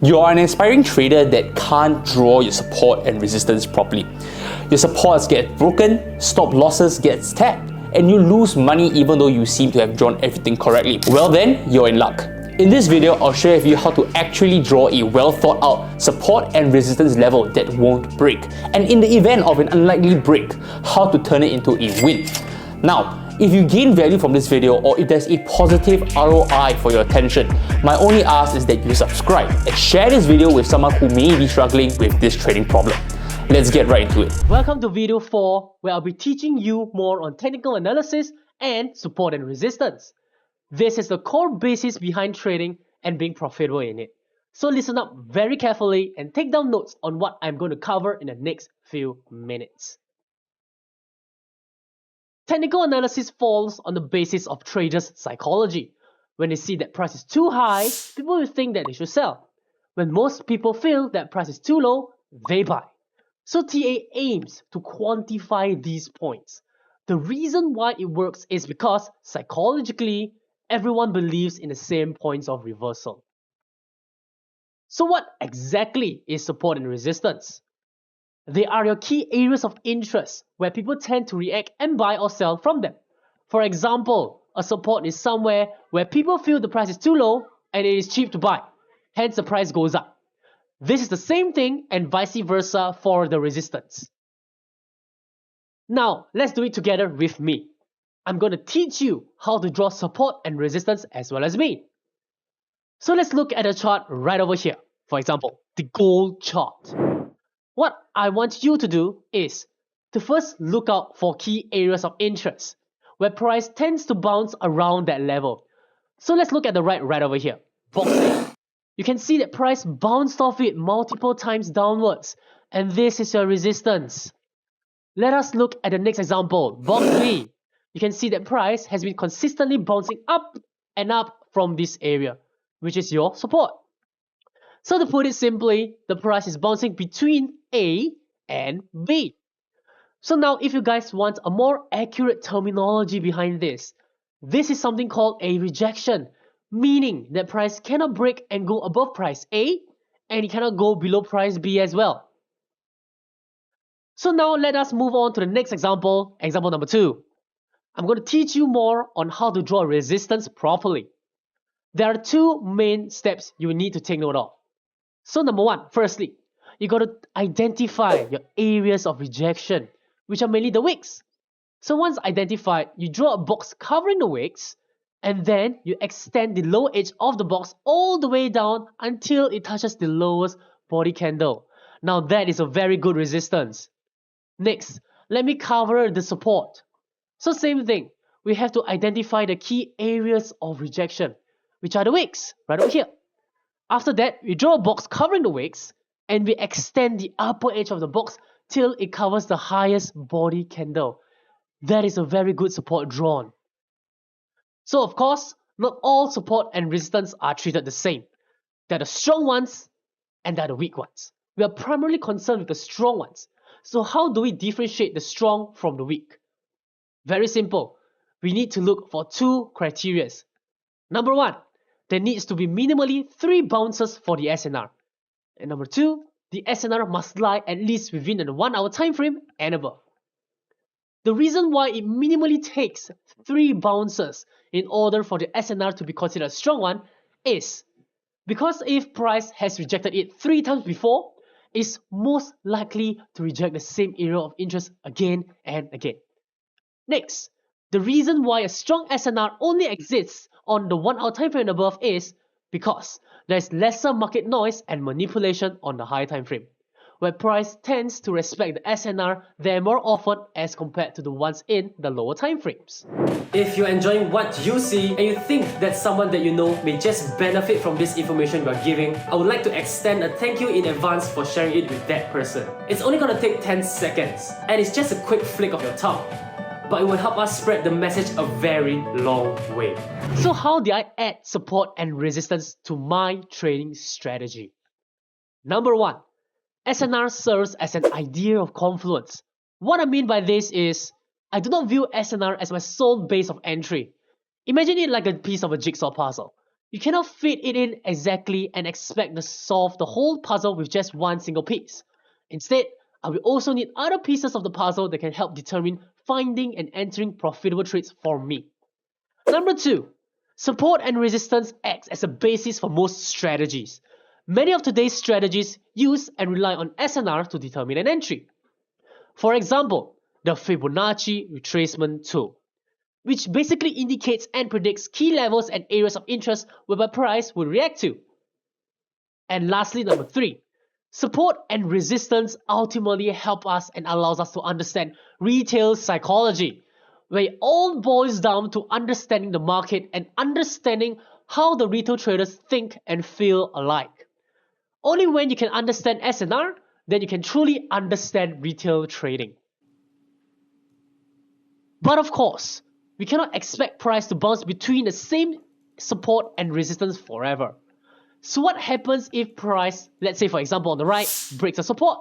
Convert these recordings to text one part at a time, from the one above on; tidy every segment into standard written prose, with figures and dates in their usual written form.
You're an aspiring trader that can't draw your support and resistance properly. Your supports get broken, stop losses gets tapped, and you lose money even though you seem to have drawn everything correctly. Well then, you're in luck. In this video, I'll share with you how to actually draw a well thought out support and resistance level that won't break. And in the event of an unlikely break, how to turn it into a win. Now, if you gain value from this video or if there's a positive ROI for your attention, my only ask is that you subscribe and share this video with someone who may be struggling with this trading problem. Let's get right into it. Welcome to video 4, where I'll be teaching you more on technical analysis and support and resistance. This is the core basis behind trading and being profitable in it. So listen up very carefully and take down notes on what I'm going to cover in the next few minutes. Technical analysis falls on the basis of traders' psychology. When they see that price is too high, people will think that they should sell. When most people feel that price is too low, they buy. So TA aims to quantify these points. The reason why it works is because psychologically, everyone believes in the same points of reversal. So what exactly is support and resistance? They are your key areas of interest where people tend to react and buy or sell from them. For example, a support is somewhere where people feel the price is too low and it is cheap to buy. Hence the price goes up. This is the same thing and vice versa for the resistance. Now, let's do it together with me. I'm going to teach you how to draw support and resistance as well as me. So let's look at a chart right over here. For example, the gold chart. What I want you to do is to first look out for key areas of interest where price tends to bounce around that level. So let's look at the right over here. Box A. You can see that price bounced off it multiple times downwards, and this is your resistance. Let us look at the next example, box B. You can see that price has been consistently bouncing up and up from this area, which is your support. So to put it simply, the price is bouncing between A and B. So now if you guys want a more accurate terminology behind this is something called a rejection, meaning that price cannot break and go above price A and it cannot go below price B as well. So now let us move on to the next example, example number 2. I'm going to teach you more on how to draw resistance properly. There are 2 main steps you need to take note of. So number 1, firstly, you got to identify your areas of rejection, which are mainly the wicks. So once identified, you draw a box covering the wicks, and then you extend the lower edge of the box all the way down until it touches the lowest body candle. Now that is a very good resistance. Next, let me cover the support. So same thing, we have to identify the key areas of rejection, which are the wicks, right over here. After that, we draw a box covering the wicks and we extend the upper edge of the box till it covers the highest body candle. That is a very good support drawn. So of course, not all support and resistance are treated the same. There are the strong ones and there are the weak ones. We are primarily concerned with the strong ones. So how do we differentiate the strong from the weak? Very simple. We need to look for 2 criteria. Number 1, there needs to be minimally 3 bounces for the SNR. And number 2, the SNR must lie at least within the 1 hour time frame and above. The reason why it minimally takes 3 bounces in order for the SNR to be considered a strong one is because if price has rejected it 3 times before, it's most likely to reject the same area of interest again and again. Next, the reason why a strong SNR only exists on the 1 hour time frame and above is because there is lesser market noise and manipulation on the higher time frame, where price tends to respect the SNR there more often as compared to the ones in the lower time frames. If you're enjoying what you see and you think that someone that you know may just benefit from this information we're giving, I would like to extend a thank you in advance for sharing it with that person. It's only gonna take 10 seconds and it's just a quick flick of your tongue, but it will help us spread the message a very long way. So how did I add support and resistance to my trading strategy? Number 1, SNR serves as an idea of confluence. What I mean by this is, I do not view SNR as my sole base of entry. Imagine it like a piece of a jigsaw puzzle. You cannot fit it in exactly and expect to solve the whole puzzle with just one single piece. Instead, I will also need other pieces of the puzzle that can help determine finding and entering profitable trades for me. Number 2, support and resistance acts as a basis for most strategies. Many of today's strategies use and rely on SNR to determine an entry. For example, the Fibonacci retracement tool, which basically indicates and predicts key levels and areas of interest whereby price would react to. And lastly, number 3, support and resistance ultimately help us and allows us to understand retail psychology, where it all boils down to understanding the market and understanding how the retail traders think and feel alike. Only when you can understand SNR, then you can truly understand retail trading. But of course, we cannot expect price to bounce between the same support and resistance forever. So what happens if price, let's say for example on the right, breaks a support?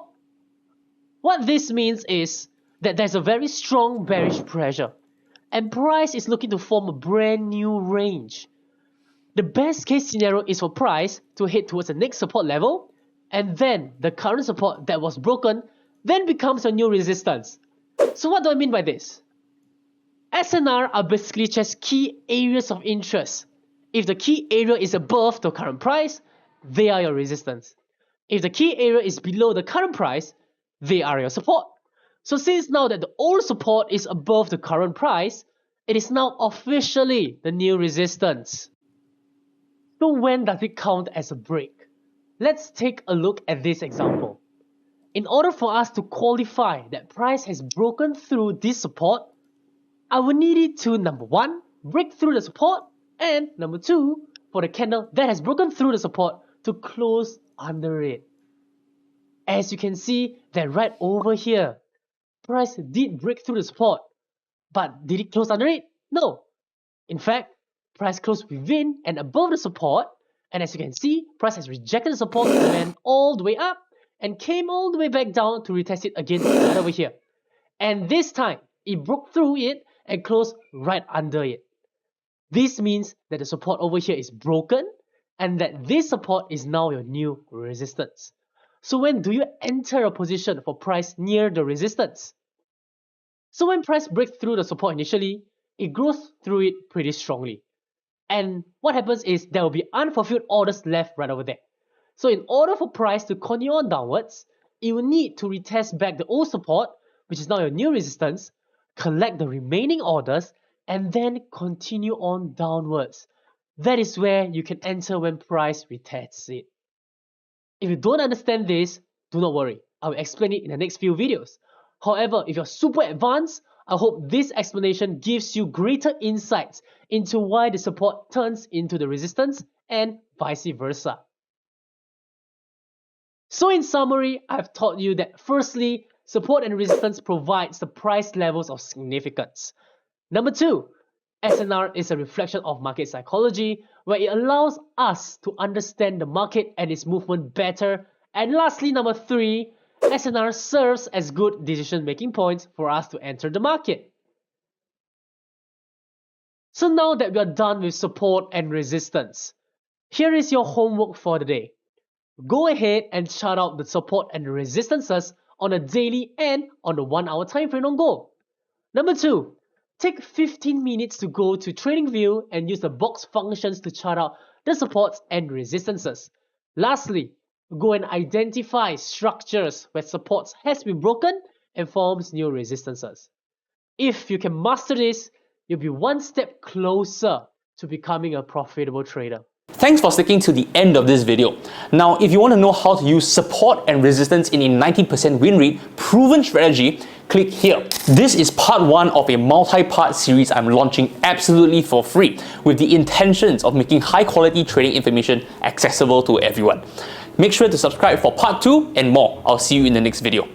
What this means is that there's a very strong bearish pressure and price is looking to form a brand new range. The best case scenario is for price to head towards the next support level, and then the current support that was broken then becomes a new resistance. So what do I mean by this? SNR are basically just key areas of interest. If the key area is above the current price, they are your resistance. If the key area is below the current price, they are your support. So since now that the old support is above the current price, it is now officially the new resistance. So when does it count as a break? Let's take a look at this example. In order for us to qualify that price has broken through this support, I will need it to, number 1, break through the support, and number 2, for the candle that has broken through the support to close under it. As you can see that right over here, price did break through the support, but did it close under it? No. In fact, price closed within and above the support, and as you can see, price has rejected the support and went all the way up and came all the way back down to retest it again right over here. And this time, it broke through it and closed right under it. This means that the support over here is broken and that this support is now your new resistance. So when do you enter a position for price near the resistance? So when price breaks through the support initially, it grows through it pretty strongly. And what happens is there will be unfulfilled orders left right over there. So in order for price to continue on downwards, it will need to retest back the old support, which is now your new resistance, collect the remaining orders, and then continue on downwards. That is where you can enter when price retests it. If you don't understand this, do not worry. I will explain it in the next few videos. However, if you're super advanced, I hope this explanation gives you greater insights into why the support turns into the resistance and vice versa. So in summary, I've taught you that firstly, support and resistance provides the price levels of significance. Number 2, SNR is a reflection of market psychology where it allows us to understand the market and its movement better. And lastly, number 3, SNR serves as good decision-making points for us to enter the market. So now that we are done with support and resistance, here is your homework for the day. Go ahead and chart out the support and resistances on a daily and on the 1 hour time frame on Go. Number 2, take 15 minutes to go to TradingView and use the box functions to chart out the supports and resistances. Lastly, go and identify structures where supports has been broken and forms new resistances. If you can master this, you'll be one step closer to becoming a profitable trader. Thanks for sticking to the end of this video. Now, if you want to know how to use support and resistance in a 90% win rate proven strategy, click here. This is part 1 of a multi-part series I'm launching absolutely for free with the intentions of making high quality trading information accessible to everyone. Make sure to subscribe for part 2 and more. I'll see you in the next video.